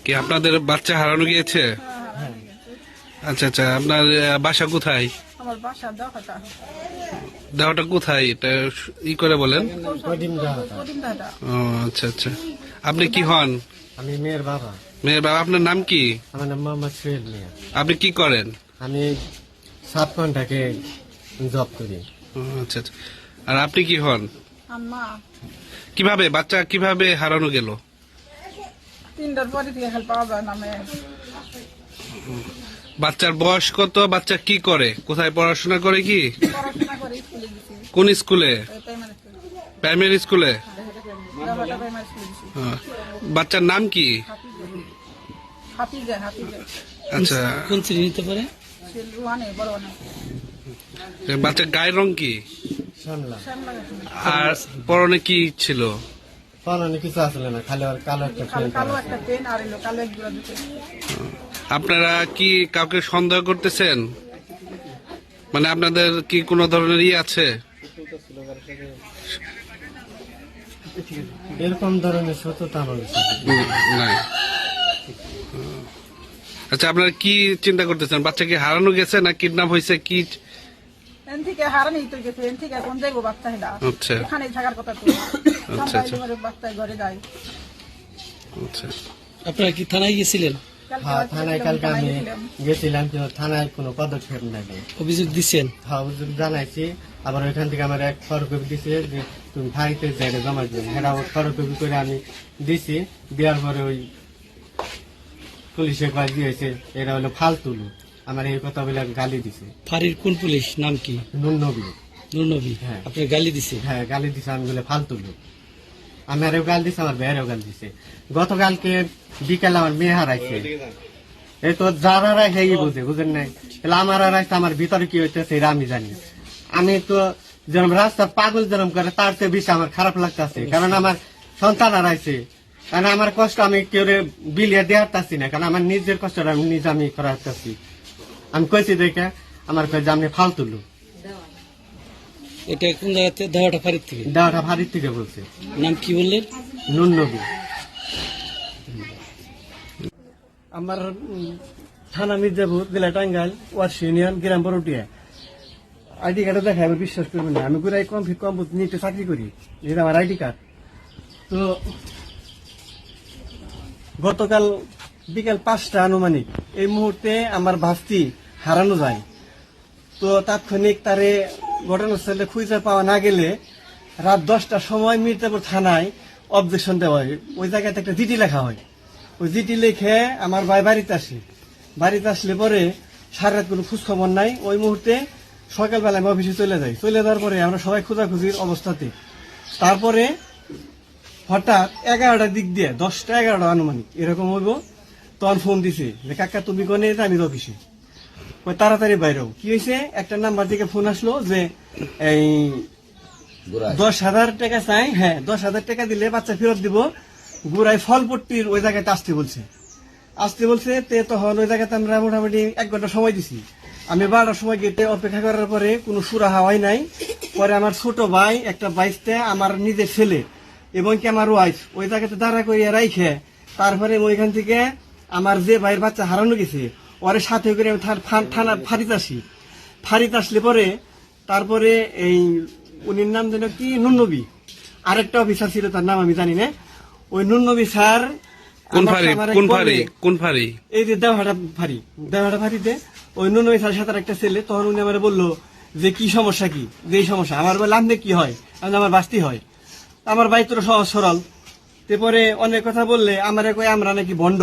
কি আপনাদের বাচ্চা হারানো গিয়েছে? আচ্ছা আচ্ছা, আপনার বাসা কোথায়? আমার বাসা দেওয়াটা দেওয়াটা কোথায় এটা করে বলেন। কদিন দাদা। ও আচ্ছা আচ্ছা, আপনি কি হন? আমি মেয়ের বাবা। মেয়ের বাবা, আপনার নাম কি? আমার নাম মোহাম্মদ সোহেল মিয়া। আপনি কি করেন? আমি সাবকন্ট্রাক্টে জব করি। ও আচ্ছা আচ্ছা, আর আপনি কি হন? আম্মা কিভাবে বাচ্চা কিভাবে হারানো গেল? 3টার পরে থেকে হেল্প পাওয়া যায় না মেয়ে। বাচ্চার বয়স কত? বাচ্চা কি করে? কোথায় পড়াশোনা করে? কি পড়াশোনা করে স্কুলে গেছি, কোন স্কুলে? প্রাইমারি স্কুলে, প্রাইমারি স্কুলে। দেওয়াটা প্রাইমারি স্কুলে গেছি। বাচ্চার নাম কি? হাফিজা আচ্ছা, কোন শ্রেণী নিতে পারে? ওয়ানে বড় ওয়ানে বাচ্চার গায়ের রং কি? সামলা। আর পরনে কি ছিল? পরনে কিছু আসলে না, খালি ওর কালো একটা প্যান্ট কালো আছে। একটা পেন আর এলো কালো এক জোড়া জুতো। আপনারা কি কাউকে সন্দেহ করতেছেন? মানে আপনাদের কি কোনো ধরনের আছে? এরকম ধরনের সত্যতা আমার কাছে নাই। আচ্ছা, আপনারা কি চিন্তা করতেছেন? বাচ্চা কি হারানো গেছে না কিডন্যাপ হয়েছে? কি এন থেকে হারানি তো গেছে, এন থেকে কোন যাইবো বাচ্চা হেলা আচ্ছা এখানেই থাকার কথা তো। আচ্ছা আচ্ছা বাচ্চা ঘরে যায়। আচ্ছা। আপনারা কি থানায় গেছিলেন? হ্যাঁ, থানায় কালকে আমি গেছিলাম, কিন্তু থানায় কোনো পদক্ষেপ নাই। অভিযোগ দিচ্ছেন? হ্যাঁ, অভিযোগ জানাইছি। আবার ওইখান থেকে আমার এক ফটোকপি দিছে যে তুমি ভাইতে জায়গায় জমা দিবে। হ্যাঁ, ফটোকপি করে আমি দিছি। দেওয়ার পরে ওই পুলিশে কয় দিয়েছে এরা হলো ফালতু লোক। আমার এই কথা বলে গালি দিছে। ফাঁড়ির কোন পুলিশ, নাম কি? নুন নবী। নুরনবী। হ্যাঁ। আপনার গালি দিছে? হ্যাঁ, গালি দিছে। আমি বলে ফালতু লোক। আমি আরেও গাল দিছে, আমার ভাইয়েরও গাল দিছে। গতকালকে বিকালে আমার মেয়ে হারাইছে। এই তো যার হারাইছে এই বুঝে, বুঝেন নাই? তাহলে আমার হারাইছে, আমার ভিতরে কি হইতেছে এটা আমি জানি। আমি তো যেরকম রাস্তার পাগল যেরকম করে তার চেয়ে বেশি আমার খারাপ লাগতেছে, কারণ আমার সন্তান হারাইছে। কারণ আমার কষ্ট আমি কেউ বিলিয়ে দেওয়ার চাচ্ছি না, কারণ আমার নিজের কষ্টটা আমি নিজে আমি করার চাচ্ছি। আমি কইছি দেখে আমার কয়ে যে আমি ফালতু লোক। এটা কোন জায়গাতে? দেওয়াটা ফাঁড়ির থেকে? দেওয়াটা ভারির থেকে বলছে। নাম কি বললেন? নুন নবী। আমার থানা মির্জাপুর, জেলা টাঙ্গাইল, ওয়ার্স ইউনিয়ন, গ্রাম বড়টিয়া। আইডি কার্ডে দেখা আমি বিশ্বাস করবো না। আমি পুরাই কম্পিউটার নিয়ে চাকরি করি, যেটা আমার আইডি কার্ড। তো গতকাল বিকাল 5টা আনুমানিক এই মুহূর্তে আমার ভাস্তি হারানো যায়। তো তাৎক্ষণিক তারে ঘটনাস্থলে খুঁজে পাওয়া না গেলে রাত 10টার সময় মির্জাপুর থানায় অবজেকশন দেওয়া হয়। ওই জায়গাতে একটা চিঠি লেখা হয়। ওই চিঠি লিখে আমার ভাই বাড়িতে আসে। বাড়িতে আসলে পরে সারা রাত কোনো খোঁজখবর নাই। ওই মুহূর্তে সকালবেলা আমি অফিসে চলে যাই। চলে যাওয়ার পরে আমরা সবাই খোঁজাখুঁজির অবস্থাতে তারপরে হঠাৎ 11টার দিক দিয়ে 10টা 11টা আনুমানিক এরকম হইব, তখন ফোন দিছে যে কাকা তুমি কোনে? আমি অফিসে। ওই তাড়াতাড়ি বাইরেও কি হয়েছে, একটা নাম্বার থেকে ফোন আসলো যে এই 10,000 টাকা চাই। হ্যাঁ, 10,000 টাকা দিলে বাচ্চা ফেরত দিব। গুড়াই ফলপট্টির ওই জায়গাতে আসতে বলছে। তখন ওই জায়গাতে আমরা মোটামুটি 1 ঘন্টা সময় দিছি। আমি 12টার সময় গেটে অপেক্ষা করার পরে কোনো সুরাহা হয় নাই। পরে আমার ছোট ভাই, একটা বাইশটা আমার নিজের ছেলে এবং কি আমার ওয়াইফ ওই জায়গাতে দাঁড়া করিয়া রাইখে তারপরে ওইখান থেকে আমার যে ভাইয়ের বাচ্চা হারানো গেছে ওর সাথে করে আমি থানা ফাঁড়িতে আসি। ফাঁড়িতে আসলে পরে তারপরে এই উনির নাম যেন কি নুননবী, আরেকটা অফিসার ছিল তার নাম আমি জানি না। ওই নুননবী স্যার কোন ফাঁড়ি? কোন ফাঁড়ি? কোন ফাঁড়ি? এই যে দেওহাটা ফাঁড়িতে ওই নুননবী স্যার সাথে একটা ছেলে। তখন উনি আমার বললো যে কি সমস্যা, কি যে এই সমস্যা। আমার বললাম যে কি হয়, আমার বাস্তি হয়। আমার ভাই তোর সহজ সরল। তারপরে অনেক কথা বললে আমার কই আমরা নাকি বন্ড।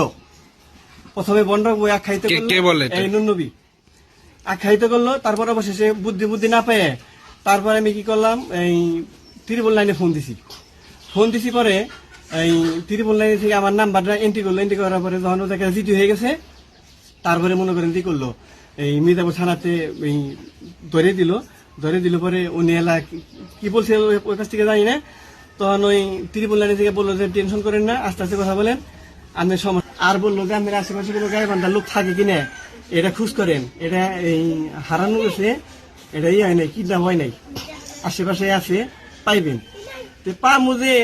প্রথমে বন্ড বই আখ্যায়িত করলো এই নুননবী, আখ্যায়িত করলো। তারপর অবশেষে বুদ্ধি না পেয়ে তারপরে আমি কি করলাম, এই ত্রিপল লাইনে ফোন দিছি। পরে এই ত্রিপল লাইনে থেকে আমার নাম্বারটা এন্ট্রি করলো। এন্ট্রি করার পরে যখন ওদের কাছে জিডি হয়ে গেছে, তারপরে মনে করেন কি করলো, এই মির্জাপুর থানাতে এই ধরে দিল। পরে উনি এলা কি বলছে ওই কাছ থেকে জানি না। তখন ওই ত্রিপল লাইনে থেকে বললো যে টেনশন করেন না, আস্তে আস্তে কথা বলেন, আমি সমস্যা। আর বললো যে আপনার আশেপাশে কোনো গায়েবান্ধার লোক থাকে কিনা এটা খোঁজ করেন, এটা এই হারানো গেছে, এটা হয় নাই, কিডন্যাপ হয় নাই, আশেপাশে আছে, পাইবেন। তো পা মুজে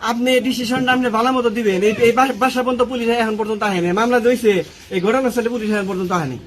আপনি ডিসিশনটা আপনি ভালো মতো দিবেন। এই বাসা পর্যন্ত পুলিশ এখন পর্যন্ত আহেনি, মামলা দিয়েছে এই ঘটনাস্থলে পুলিশ এখন পর্যন্ত আহেনি।